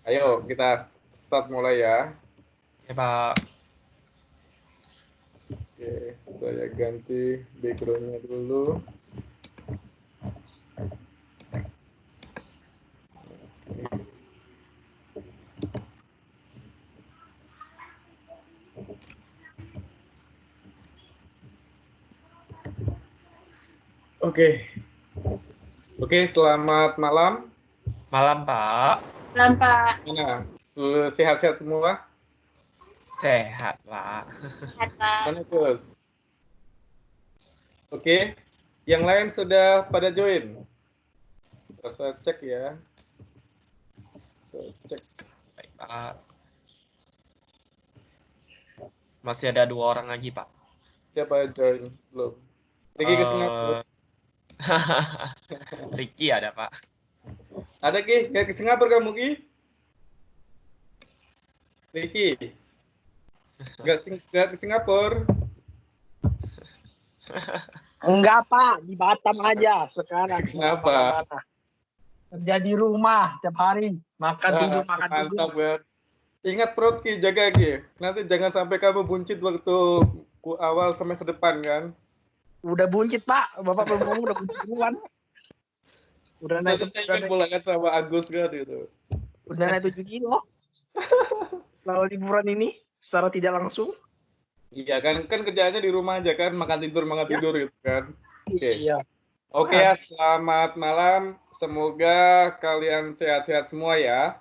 Ayo kita start mulai ya. Ya, Pak. Oke, saya ganti background-nya dulu. Oke. Oke, selamat malam. Malam, Pak. Malam, Pak. Mana? Sehat-sehat semua? Sehat, Pak. Sehat, Pak. Mana Gus? Oke, yang lain sudah pada join? Saya cek ya. Saya cek. Baik, Pak. Masih ada 2 orang lagi, Pak. Siapa join? Belum. Ricky ke Singapura. Ricky ada, Pak. Ada Ki? Nggak ke Singapura kamu Ki? Ricky? Nggak ke Singapura? Enggak, Pak, di Batam aja sekarang. Kenapa? Kerja di rumah tiap hari, makan tidur, makan tidur. Mantap ya. Ingat perut Ki, jaga Ki. Nanti jangan sampai kamu buncit waktu awal semester depan kan. Udah buncit, Pak. Bapak belum ngomong udah buncit duluan. Udah naik Saya kan pulang kan sama Agus kan gitu. udah naik 7 kilo. Lalu liburan ini secara tidak langsung. Iya kan kerjaannya di rumah aja kan, makan tidur gitu kan. Oke. Iya. Oke ya, selamat malam. Semoga kalian sehat-sehat semua ya.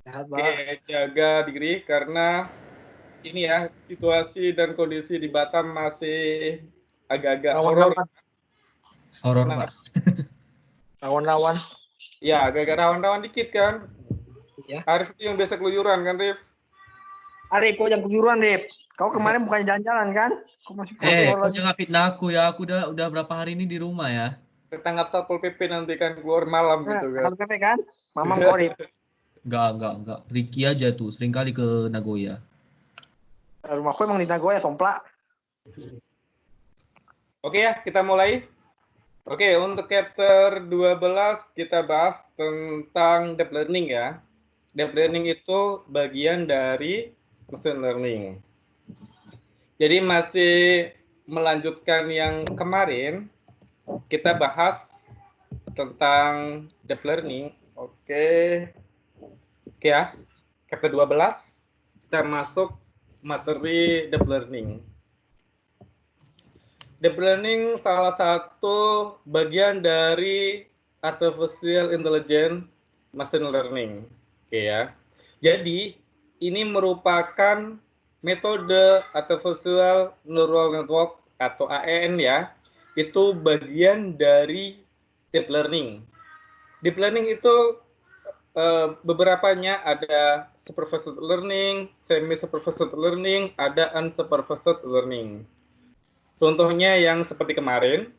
Sehat, Pak. Oke, jaga diri karena ini ya, situasi dan kondisi di Batam masih agak-agak horor. Horor, Nah, Pak. Rawan-rawan. Ya, agak-agak rawan-rawan dikit kan. Iya. Arif itu yang biasa keluyuran kan, Rif? Arif, kau yang keluyuran, Rif. Kau kemarin bukan jalan-jalan kan? Kau masih Kau lagi. jangan fitnah aku ya. Aku udah berapa hari ini di rumah ya. Ketangkap Satpol PP nanti kan keluar malam gitu kan. Kalau Pepe kan? Mamam kau, Rif. Enggak. Ricky aja tuh. Sering kali ke Nagoya. Rumahku emang di Nagoya, Somplak. Oke ya, kita mulai. Oke, untuk chapter 12 kita bahas tentang deep learning ya. Deep learning itu bagian dari machine learning. Jadi masih melanjutkan yang kemarin, kita bahas tentang deep learning. Oke ya, chapter 12 kita masuk materi deep learning. Deep learning salah satu bagian dari artificial intelligence machine learning. Oke ya. Jadi ini merupakan metode artificial neural network atau ANN ya. Itu bagian dari deep learning. Deep learning itu beberapanya ada supervised learning, semi supervised learning, ada unsupervised learning. Contohnya yang seperti kemarin,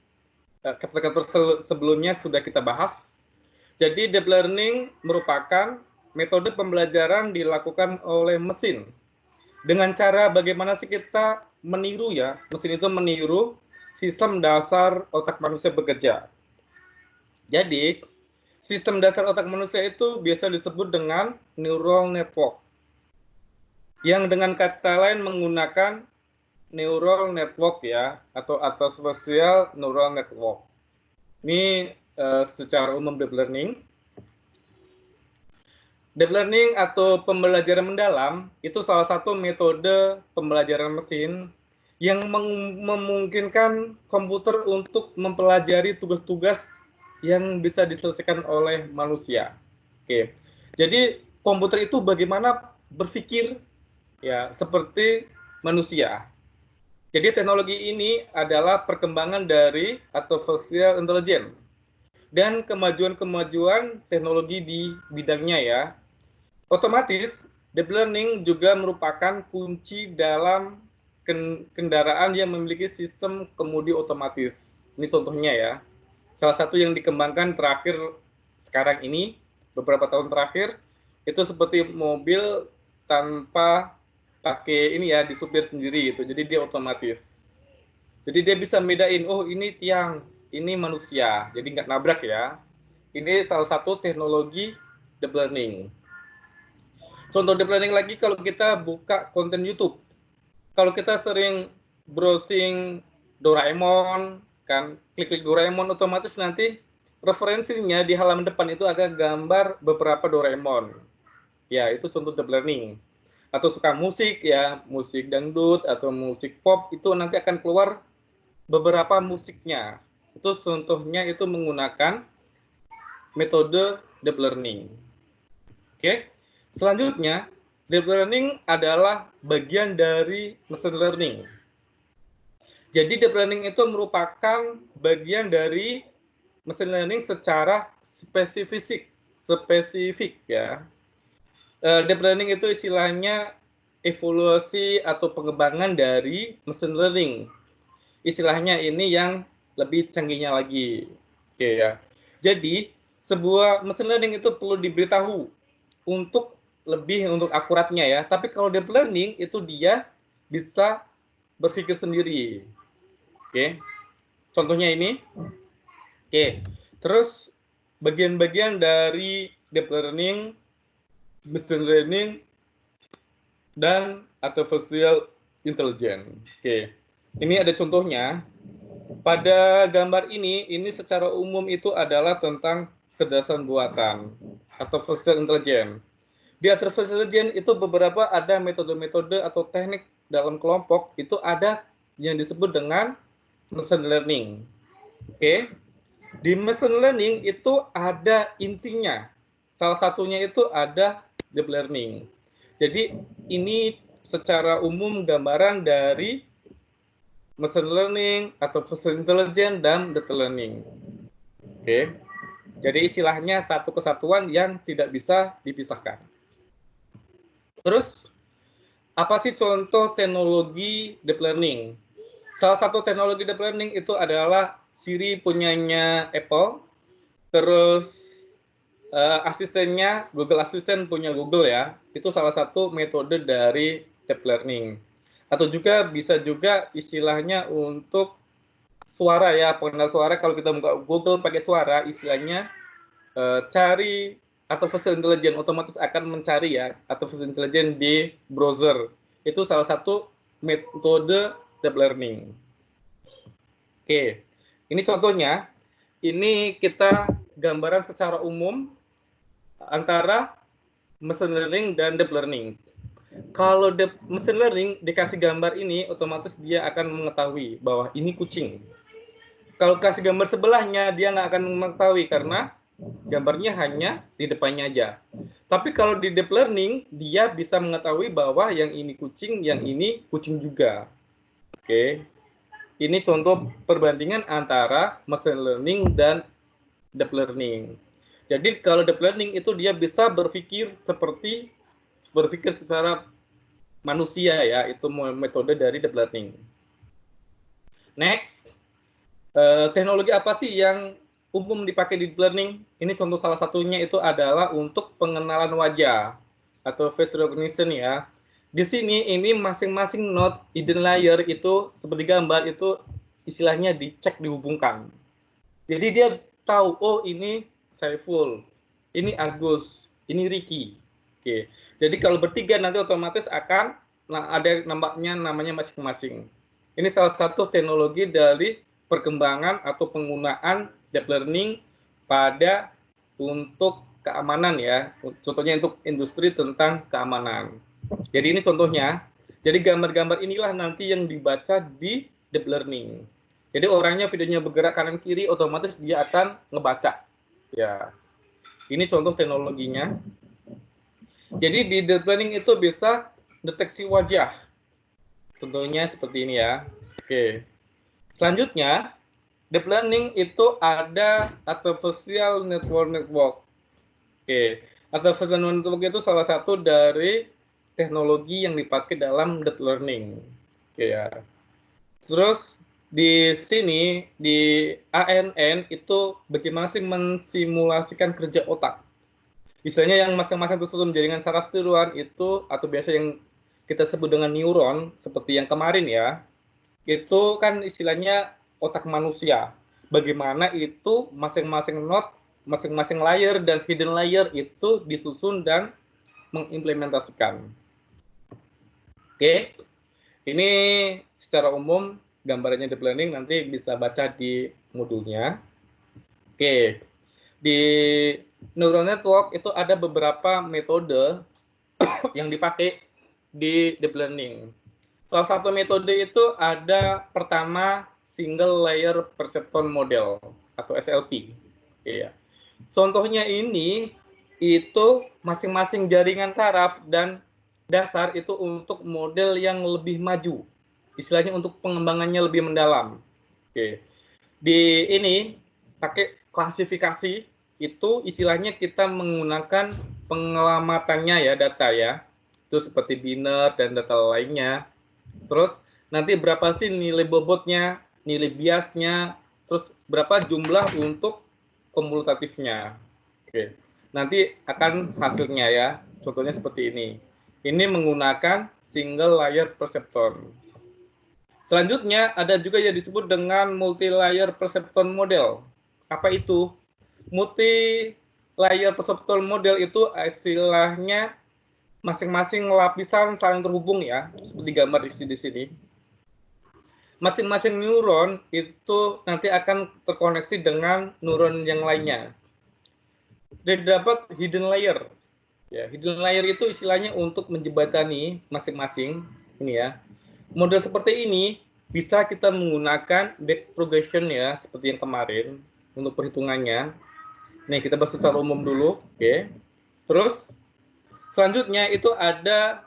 chapter sebelumnya sudah kita bahas. Jadi deep learning merupakan metode pembelajaran dilakukan oleh mesin. Dengan cara bagaimana sih kita meniru ya, mesin itu meniru sistem dasar otak manusia bekerja. Jadi, sistem dasar otak manusia itu biasa disebut dengan neural network. Yang dengan kata lain menggunakan neural network ya, atau artificial neural network. Ini secara umum deep learning. Deep learning atau pembelajaran mendalam itu salah satu metode pembelajaran mesin yang memungkinkan komputer untuk mempelajari tugas-tugas yang bisa diselesaikan oleh manusia. Oke. Jadi komputer itu bagaimana berpikir ya seperti manusia. Jadi teknologi ini adalah perkembangan dari artificial intelligence dan kemajuan-kemajuan teknologi di bidangnya ya. Otomatis, deep learning juga merupakan kunci dalam kendaraan yang memiliki sistem kemudi otomatis. Ini contohnya ya. Salah satu yang dikembangkan terakhir sekarang ini, beberapa tahun terakhir, itu seperti mobil tanpa pakai ini ya, disupir sendiri gitu. Jadi dia otomatis. Jadi dia bisa bedain, oh ini tiang, ini manusia. Jadi nggak nabrak ya. Ini salah satu teknologi deep learning. Contoh deep learning lagi kalau kita buka konten YouTube. Kalau kita sering browsing Doraemon, kan klik-klik Doraemon, otomatis nanti referensinya di halaman depan itu ada gambar beberapa Doraemon. Ya, itu contoh deep learning. Atau suka musik ya, musik dangdut atau musik pop, itu nanti akan keluar beberapa musiknya. Itu contohnya itu menggunakan metode deep learning. Oke. Selanjutnya, deep learning adalah bagian dari machine learning. Jadi deep learning itu merupakan bagian dari machine learning secara spesifik ya. Deep learning itu istilahnya evolusi atau pengembangan dari machine learning. Istilahnya ini yang lebih canggihnya lagi. Oke ya. Jadi sebuah machine learning itu perlu diberitahu untuk akuratnya ya. Tapi kalau deep learning itu dia bisa berpikir sendiri. Oke. Contohnya ini. Oke. Terus bagian-bagian dari deep learning, machine learning, dan artificial intelligence. Oke. Ini ada contohnya. Pada gambar ini secara umum itu adalah tentang kecerdasan buatan, artificial intelligence. Di artificial intelligence itu beberapa ada metode-metode atau teknik dalam kelompok, itu ada yang disebut dengan machine learning. Oke. Di machine learning itu ada intinya. Salah satunya itu ada deep learning. Jadi ini secara umum gambaran dari machine learning, artificial intelligence, dan data learning. Oke. Jadi istilahnya satu kesatuan yang tidak bisa dipisahkan. Terus, apa sih contoh teknologi deep learning? Salah satu teknologi deep learning itu adalah Siri punyanya Apple, terus asistennya Google Assistant punya Google ya. Itu salah satu metode dari deep learning. Atau juga bisa juga istilahnya untuk suara ya, pengenal suara. Kalau kita buka Google pakai suara, istilahnya cari artificial intelligence, otomatis akan mencari ya artificial intelligence di browser. Itu salah satu metode deep learning. Oke, ini contohnya. Ini kita gambaran secara umum antara machine learning dan deep learning. Kalau machine learning dikasih gambar ini, otomatis dia akan mengetahui bahwa ini kucing. Kalau kasih gambar sebelahnya, dia nggak akan mengetahui karena gambarnya hanya di depannya aja. Tapi kalau di deep learning, dia bisa mengetahui bahwa yang ini kucing, yang ini kucing juga. Oke. Ini contoh perbandingan antara machine learning dan deep learning. Jadi kalau deep learning itu dia bisa berpikir secara manusia ya, itu metode dari deep learning. Next, teknologi apa sih yang umum dipakai di deep learning? Ini contoh salah satunya itu adalah untuk pengenalan wajah atau face recognition ya. Di sini ini masing-masing node hidden layer itu seperti gambar itu istilahnya dicek, dihubungkan. Jadi dia tahu, oh ini Saiful, ini Agus, ini Ricky. Oke. Jadi kalau bertiga nanti otomatis akan ada namanya masing-masing. Ini salah satu teknologi dari perkembangan atau penggunaan deep learning untuk keamanan ya. Contohnya untuk industri tentang keamanan. Jadi ini contohnya. Jadi gambar-gambar inilah nanti yang dibaca di deep learning. Jadi orangnya videonya bergerak kanan kiri, otomatis dia akan ngebaca. Ya. Ini contoh teknologinya. Jadi di deep learning itu bisa deteksi wajah. Contohnya seperti ini ya. Oke. Selanjutnya, deep learning itu ada artificial network. Oke. Artificial network itu salah satu dari teknologi yang dipakai dalam deep learning. Oke ya. Terus di sini di ANN itu bagaimana sih mensimulasikan kerja otak. Misalnya yang masing-masing tersusun jaringan saraf tiruan itu atau biasa yang kita sebut dengan neuron seperti yang kemarin ya. Itu kan istilahnya otak manusia. Bagaimana itu masing-masing node, masing-masing layer dan hidden layer itu disusun dan mengimplementasikan. Oke, ini secara umum gambarannya deep learning, nanti bisa baca di modulnya. Oke, di neural network itu ada beberapa metode yang dipakai di deep learning. Salah satu metode itu ada pertama single layer perceptron model atau SLP. Iya. Contohnya ini itu masing-masing jaringan saraf dan dasar itu untuk model yang lebih maju. Istilahnya untuk pengembangannya lebih mendalam. Oke. Di ini pakai klasifikasi itu istilahnya kita menggunakan pengelamatannya ya, data ya. Itu seperti biner dan data lainnya. Terus nanti berapa sih nilai bobotnya, nilai biasnya, terus berapa jumlah untuk kumulatifnya. Oke. Nanti akan hasilnya ya. Contohnya seperti ini. Ini menggunakan single layer perceptron. Selanjutnya ada juga yang disebut dengan multi layer perceptron model. Apa itu? Multi layer perceptron model itu istilahnya masing-masing lapisan saling terhubung ya, seperti gambar di sini. Masing-masing neuron itu nanti akan terkoneksi dengan neuron yang lainnya. Dan dapat hidden layer. Ya, hidden layer itu istilahnya untuk menjembatani masing-masing ini ya. Model seperti ini bisa kita menggunakan back progression ya, seperti yang kemarin untuk perhitungannya. Nih, kita bahas secara umum dulu, oke. Terus selanjutnya itu ada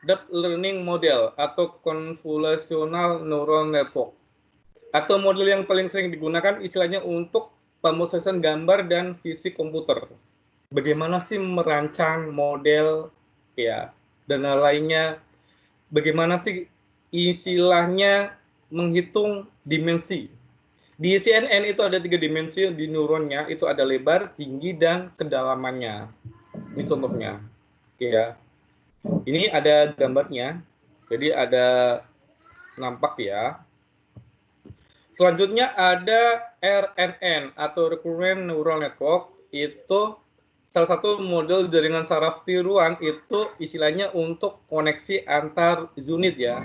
deep learning model atau convolutional neural network. Atau model yang paling sering digunakan istilahnya untuk pemrosesan gambar dan fisik komputer. Bagaimana sih merancang model ya dan lainnya? Bagaimana sih istilahnya menghitung dimensi? Di CNN itu ada 3 dimensi di neuronnya, itu ada lebar, tinggi, dan kedalamannya. Ini contohnya. Oke ya. Ini ada gambarnya. Jadi ada nampak ya. Selanjutnya ada RNN atau Recurrent Neural Network. Itu salah satu model jaringan saraf tiruan itu istilahnya untuk koneksi antar unit ya.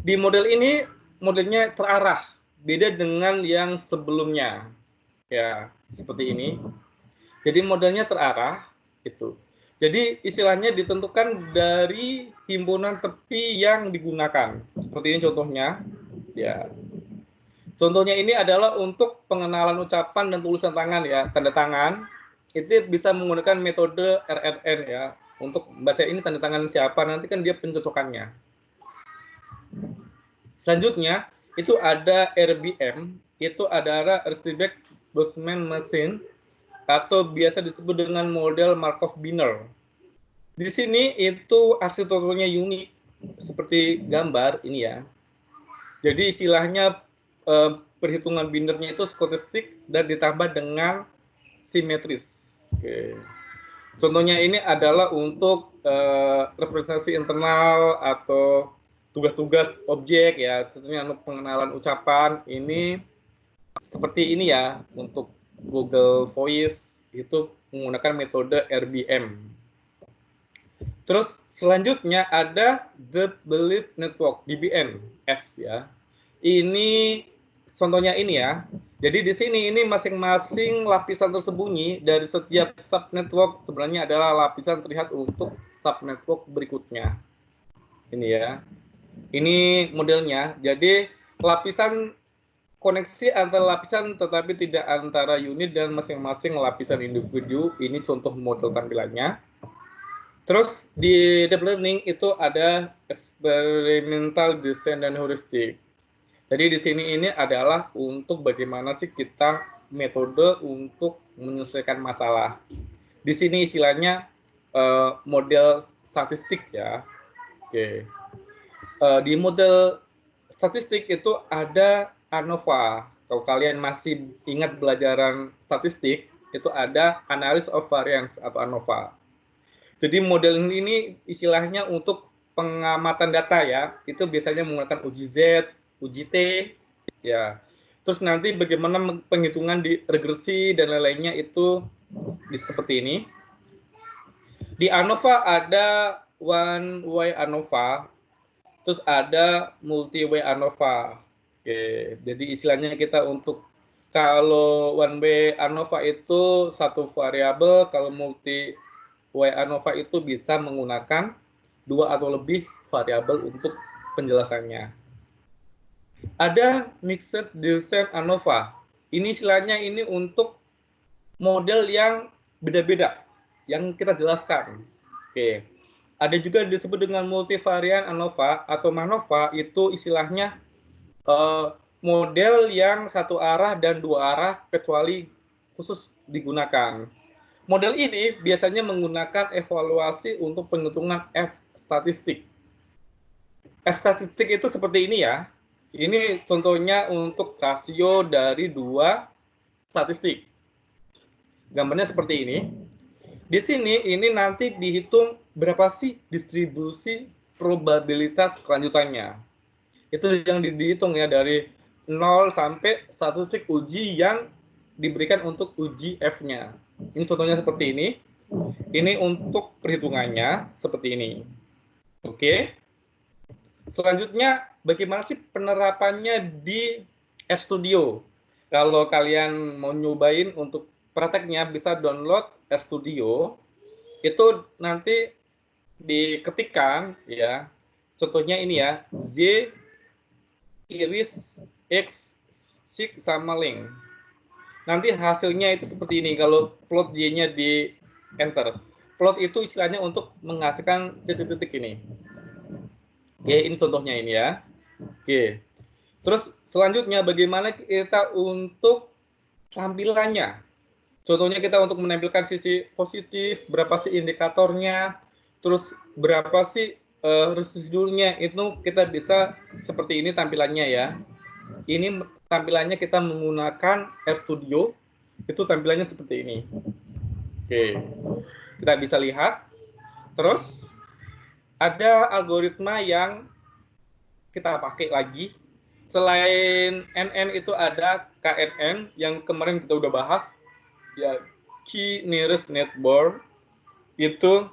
Di model ini modelnya terarah, beda dengan yang sebelumnya. Ya, seperti ini. Jadi modelnya terarah itu. Jadi istilahnya ditentukan dari himpunan tepi yang digunakan. Seperti ini contohnya. Ya. Contohnya ini adalah untuk pengenalan ucapan dan tulisan tangan ya, tanda tangan. Itu bisa menggunakan metode RNN ya. Untuk membaca ini tanda tangan siapa, nanti kan dia pencocokannya. Selanjutnya, itu ada RBM, itu adalah Rystad Boltzmann Machine, atau biasa disebut dengan model Markov-Wiener. Di sini itu arsitekturnya unik, seperti gambar ini ya. Jadi istilahnya perhitungan binernya itu skotestik dan ditambah dengan simetris. Oke. Contohnya ini adalah untuk representasi internal atau tugas-tugas objek ya, contohnya untuk pengenalan ucapan ini seperti ini ya, untuk Google Voice itu menggunakan metode RBM. Terus selanjutnya ada The Belief Network, DBNS ya. Ini contohnya ini ya. Jadi di sini ini masing-masing lapisan tersembunyi dari setiap subnetwork sebenarnya adalah lapisan terlihat untuk subnetwork berikutnya. Ini ya. Ini modelnya. Jadi lapisan koneksi antar lapisan tetapi tidak antara unit dan masing-masing lapisan individu. Ini contoh model tampilannya. Terus di deep learning itu ada experimental design dan heuristik. Jadi di sini ini adalah untuk bagaimana sih kita metode untuk menyelesaikan masalah. Di sini istilahnya model statistik ya. Oke. Di model statistik itu ada ANOVA. Kalau kalian masih ingat pelajaran statistik, itu ada Analysis of Variance atau ANOVA. Jadi model ini istilahnya untuk pengamatan data ya, itu biasanya menggunakan UGZ, UGT, ya. Terus nanti bagaimana penghitungan di regresi dan lain-lainnya itu seperti ini. Di ANOVA ada one way ANOVA, terus ada multi way ANOVA. Oke, jadi istilahnya kita untuk kalau one way ANOVA itu satu variabel, kalau multi way ANOVA itu bisa menggunakan dua atau lebih variabel untuk penjelasannya. Ada mixed descent ANOVA. Ini istilahnya ini untuk model yang beda-beda yang kita jelaskan. Oke. Ada juga disebut dengan multivarian ANOVA atau MANOVA, itu istilahnya model yang satu arah dan dua arah kecuali khusus digunakan. Model ini biasanya menggunakan evaluasi untuk penghitungan F statistik. F statistik itu seperti ini ya. Ini contohnya untuk rasio dari dua statistik. Gambarnya seperti ini. Di sini ini nanti dihitung berapa sih distribusi probabilitas kelanjutannya. Itu yang dihitung ya dari 0 sampai statistik uji yang diberikan untuk uji F-nya. Ini contohnya seperti ini. Ini untuk perhitungannya seperti ini. Oke. Selanjutnya, bagaimana sih penerapannya di F-Studio? Kalau kalian mau nyobain untuk prakteknya, bisa download F-Studio. Itu nanti diketikkan ya. Contohnya ini ya, Z iris X sig sama link. Nanti hasilnya itu seperti ini kalau plot Y-nya di enter. Plot itu istilahnya untuk menghasilkan titik-titik ini. Oke, ini contohnya ini ya. Oke. Terus selanjutnya bagaimana kita untuk tampilannya? Contohnya kita untuk menampilkan sisi positif, berapa sih indikatornya, terus berapa sih residualnya, itu kita bisa seperti ini tampilannya ya. Ini tampilannya kita menggunakan RStudio, itu tampilannya seperti ini. Oke, kita bisa lihat. Terus ada algoritma yang kita pakai lagi. Selain NN itu ada KNN yang kemarin kita udah bahas. Ya, Key Nearest Neighbor. Itu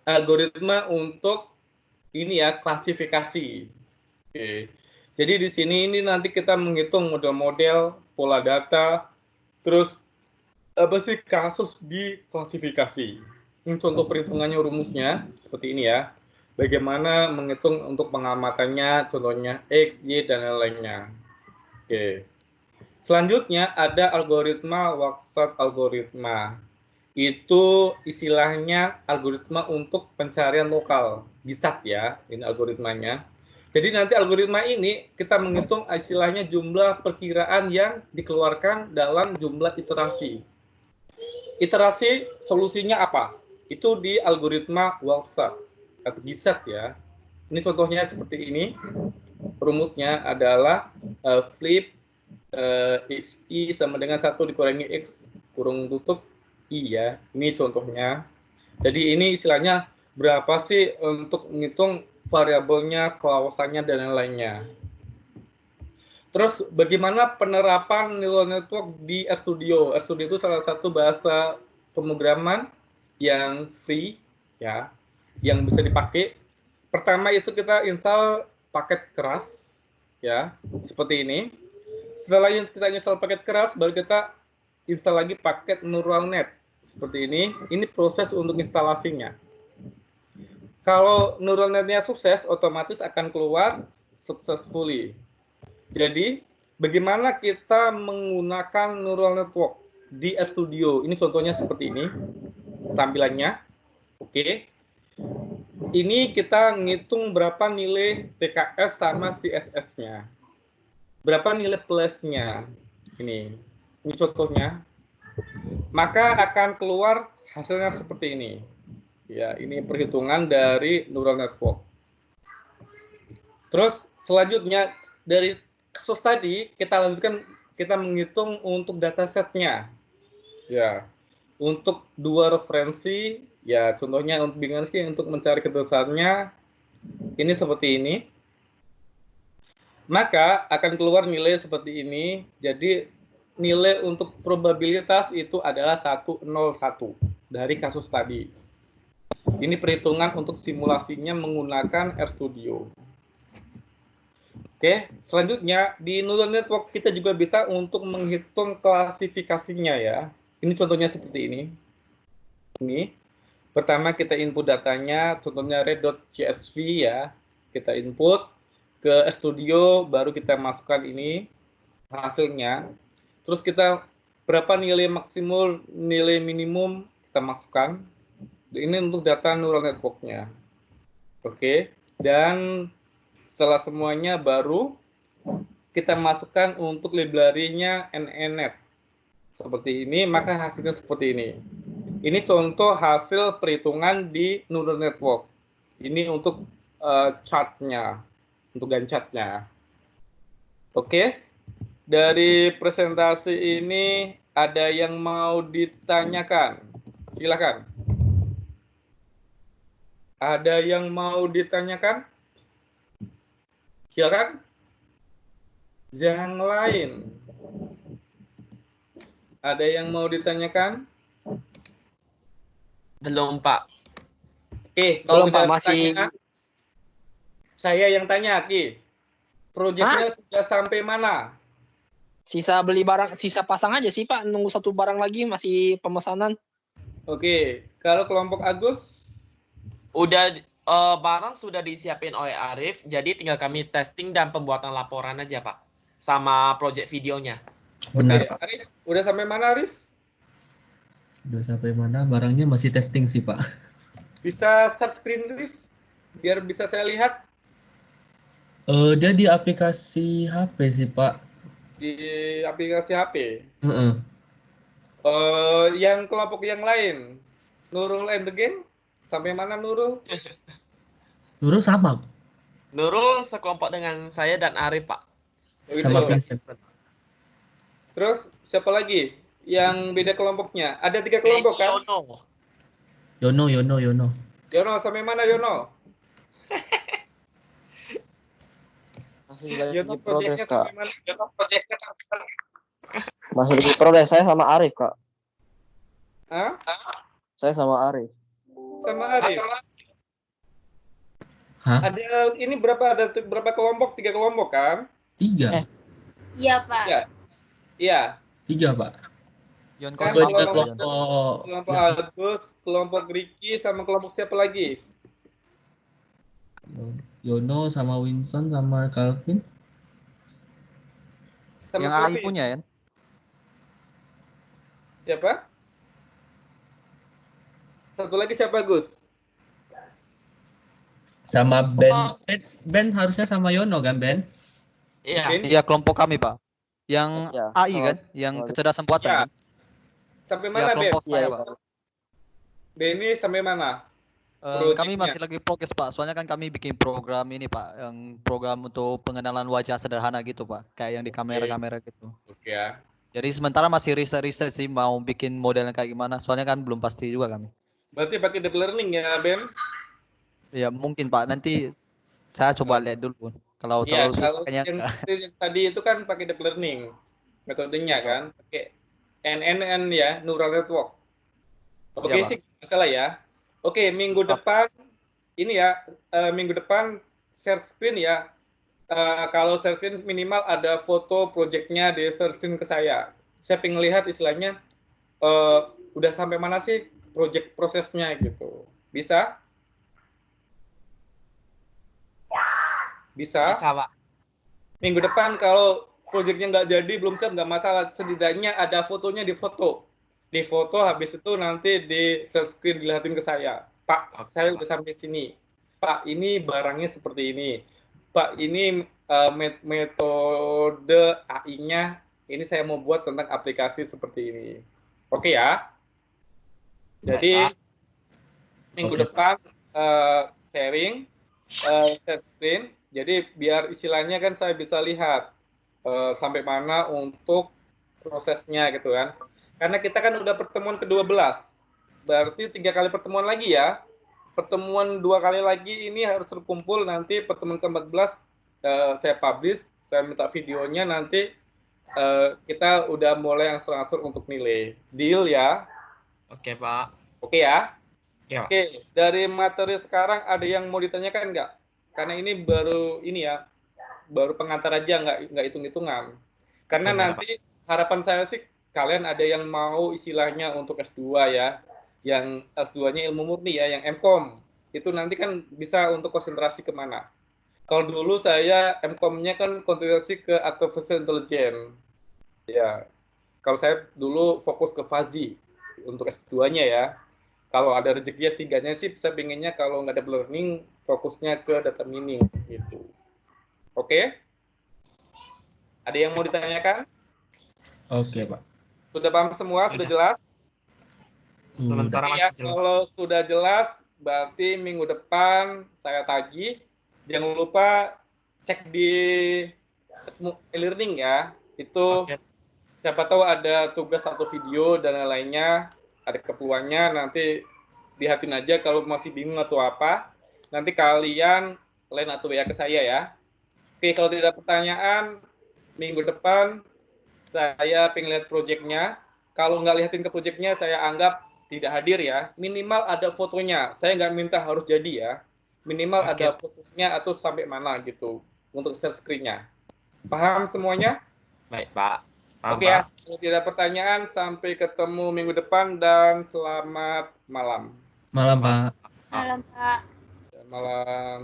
algoritma untuk ini ya, klasifikasi. Oke. Jadi di sini ini nanti kita menghitung model-model, pola data, terus apa sih kasus di klasifikasi. Ini contoh perhitungannya, rumusnya seperti ini ya. Bagaimana menghitung untuk pengamatannya, contohnya X, Y, dan lain-lainnya. Oke. Selanjutnya ada algoritma Wasat algoritma. Itu istilahnya algoritma untuk pencarian lokal. GISAT ya, ini algoritmanya. Jadi nanti algoritma ini kita menghitung istilahnya jumlah perkiraan yang dikeluarkan dalam jumlah iterasi. Iterasi solusinya apa? Itu di algoritma Wasat atau GISAT ya. Ini contohnya seperti ini. Rumusnya adalah flip XI sama dengan 1 dikurangi X kurung tutup I ya. Ini contohnya. Jadi ini istilahnya berapa sih untuk menghitung variabelnya, klausannya, dan lain-lainnya. Terus bagaimana penerapan neural network di RStudio? RStudio itu salah satu bahasa pemrograman yang free ya, yang bisa dipakai. Pertama itu kita install paket keras ya, seperti ini. Setelah kita install paket keras, baru kita install lagi paket neural net seperti ini. Ini proses untuk instalasinya. Kalau neural netnya sukses, otomatis akan keluar successfully. Jadi, bagaimana kita menggunakan neural network di RStudio? Ini contohnya seperti ini tampilannya. Oke. Ini kita ngitung berapa nilai TKS sama CSS-nya. Berapa nilai plus-nya. Ini contohnya. Maka akan keluar hasilnya seperti ini. Ya, ini perhitungan dari neural network. Terus selanjutnya dari kasus tadi kita lanjutkan, kita menghitung untuk datasetnya. Ya, untuk dua referensi, ya contohnya untuk Bingansky untuk mencari kebesarannya ini seperti ini. Maka akan keluar nilai seperti ini. Jadi nilai untuk probabilitas itu adalah 101 dari kasus tadi. Ini perhitungan untuk simulasinya menggunakan RStudio. Oke, selanjutnya di neural network kita juga bisa untuk menghitung klasifikasinya ya. Ini contohnya seperti ini. Ini. Pertama kita input datanya, contohnya red.csv ya. Kita input ke RStudio, baru kita masukkan ini hasilnya. Terus kita berapa nilai maksimum, nilai minimum kita masukkan. Ini untuk data neural network-nya. Oke, dan setelah semuanya baru kita masukkan untuk library-nya NNet. Seperti ini, maka hasilnya seperti ini. Ini contoh hasil perhitungan di neural network. Ini untuk chart-nya, untuk Gantt-nya. Oke, dari presentasi ini ada yang mau ditanyakan? Silakan. Ada yang mau ditanyakan? Silakan. Yang lain. Ada yang mau ditanyakan? Belum, Pak. Oke, Belum, kalau Pak, masih- tanya, saya yang tanya, Ki. Proyeknya sudah sampai mana? Sisa beli barang, sisa pasang aja sih Pak. Nunggu satu barang lagi masih pemesanan. Oke, kalau kelompok Agus, Udah barang sudah disiapin oleh Arif, jadi tinggal kami testing dan pembuatan laporan aja, Pak. Sama project videonya. Benar, oke, Pak. Arif, udah sampai mana, Arif? Udah sampai mana? Barangnya masih testing sih, Pak. Bisa share screen, Arif? Biar bisa saya lihat Dia di aplikasi HP sih, Pak. di aplikasi HP. Heeh. Yang kelompok yang lain, Nurul and the Game, sampai mana Nurul? Nurul sama. Nurul sekelompok dengan saya dan Arif, Pak. Sama Itu. Vincent. Terus siapa lagi yang beda kelompoknya? Ada 3 kelompok kan? Yono. Yono. Yono, sampai mana Yono? Masih lagi Yono progres, proyeknya Kak. sampai mana? Yono proyeknya sampai mana? Masih lagi progres. Saya sama Arif, Kak. Hah? Saya sama Arif. Sama Arif. Hah? Ada ini berapa kelompok? 3 kelompok kan? 3. Iya, Pak. Iya. Iya. 3, Pak. Yon Kan Sesuai dengan kelompok- kelompok. Kelompok Agus, kelompok Ricky, sama kelompok siapa lagi? Yono sama Winston sama Calvin. Sama yang Kelvin. AI punya ya? Siapa? Satu lagi siapa Gus? Sama Ben. Ben harusnya sama Yono kan, Ben? Iya. Ben? Iya, kelompok kami, Pak. Yang Ya, AI kalau- kan, yang kalau- kecerdasan buatan Ya. kan. Sampai Ya, mana Ben? kelompok Iya, saya, iya. Pak. Benny sampai mana? Kami Proyeknya. masih lagi progres, Pak. Soalnya kan kami bikin program ini, Pak, yang program untuk pengenalan wajah sederhana gitu, Pak. Kayak yang di kamera-kamera gitu. Oke ya. Jadi sementara masih riset-riset sih mau bikin modelnya kayak gimana. Soalnya kan belum pasti juga kami. Berarti pakai deep learning ya Ben? Ya, mungkin, Pak. Nanti saya coba lihat dulu. Kalau Iya, terlalu susah kalau kayaknya yang enggak. yang tadi itu kan pakai deep learning metodenya kan, pakai NNN ya, neural network. Oke Iya, Pak. sih, nggak masalah ya. Oke, minggu Pak. depan ini ya, minggu depan share screen ya. Kalau share screen minimal ada foto projectnya di share screen ke saya. Saya pengen lihat istilahnya udah sampai mana sih project prosesnya gitu. Bisa? Bisa? Bisa, Pak. Minggu depan kalau proyeknya nggak jadi, belum siap, nggak masalah. Setidaknya ada fotonya di foto. Di foto, habis itu nanti di share screen dilihatin ke saya. Pak, saya udah sampai sini. Pak, ini barangnya seperti ini. Pak, ini metode AI-nya, ini saya mau buat tentang aplikasi seperti ini. Oke ya? Jadi, Baik, minggu Oke. depan sharing, share screen. Jadi biar istilahnya kan saya bisa lihat sampai mana untuk prosesnya gitu kan. Karena kita kan udah pertemuan ke-12. Berarti 3 kali pertemuan lagi ya. Pertemuan 2 kali lagi ini harus terkumpul, nanti pertemuan ke-14 saya publish, saya minta videonya, nanti kita udah mulai angsur-angsur untuk nilai. Deal ya? Oke, Pak. Oke ya? Ya. Oke, dari materi sekarang ada yang mau ditanyakan nggak? Karena ini baru ini ya, baru pengantar aja, nggak hitung-hitungan. Karena Benar, nanti harapan saya sih kalian ada yang mau istilahnya untuk S2 ya, yang S2-nya ilmu murni ya, yang MCOM. Itu nanti kan bisa untuk konsentrasi kemana. Kalau dulu saya MCOM-nya kan konsentrasi ke Artificial Intelligence. Ya, kalau saya dulu fokus ke FASI untuk S2-nya ya. Kalau ada rezeki S3-nya sih saya pinginnya kalau nggak ada learning fokusnya ke data mining gitu. Oke? Ada yang mau ditanyakan? Oke, Pak. Sudah paham semua? Sudah jelas? Sementara Oke masih ya, jelas. kalau sudah jelas berarti minggu depan saya tagih. Jangan lupa cek di e-learning ya. Itu Oke. siapa tahu ada tugas atau video dan lain-lainnya, ada keperluannya, nanti lihatin aja kalau masih bingung atau apa. Nanti kalian line atau WA ke saya ya. Oke, kalau tidak ada pertanyaan, minggu depan saya pengen lihat proyeknya. Kalau nggak lihatin ke proyeknya, saya anggap tidak hadir ya. Minimal ada fotonya. Saya nggak minta harus jadi ya. Minimal Oke. ada fotonya atau sampai mana gitu untuk share screen-nya. Paham semuanya? Baik, Pak. Paham, Oke ya, Pak. kalau tidak ada pertanyaan, sampai ketemu minggu depan dan selamat malam. Malam, Pak. Malam, Pak. Selamat malam.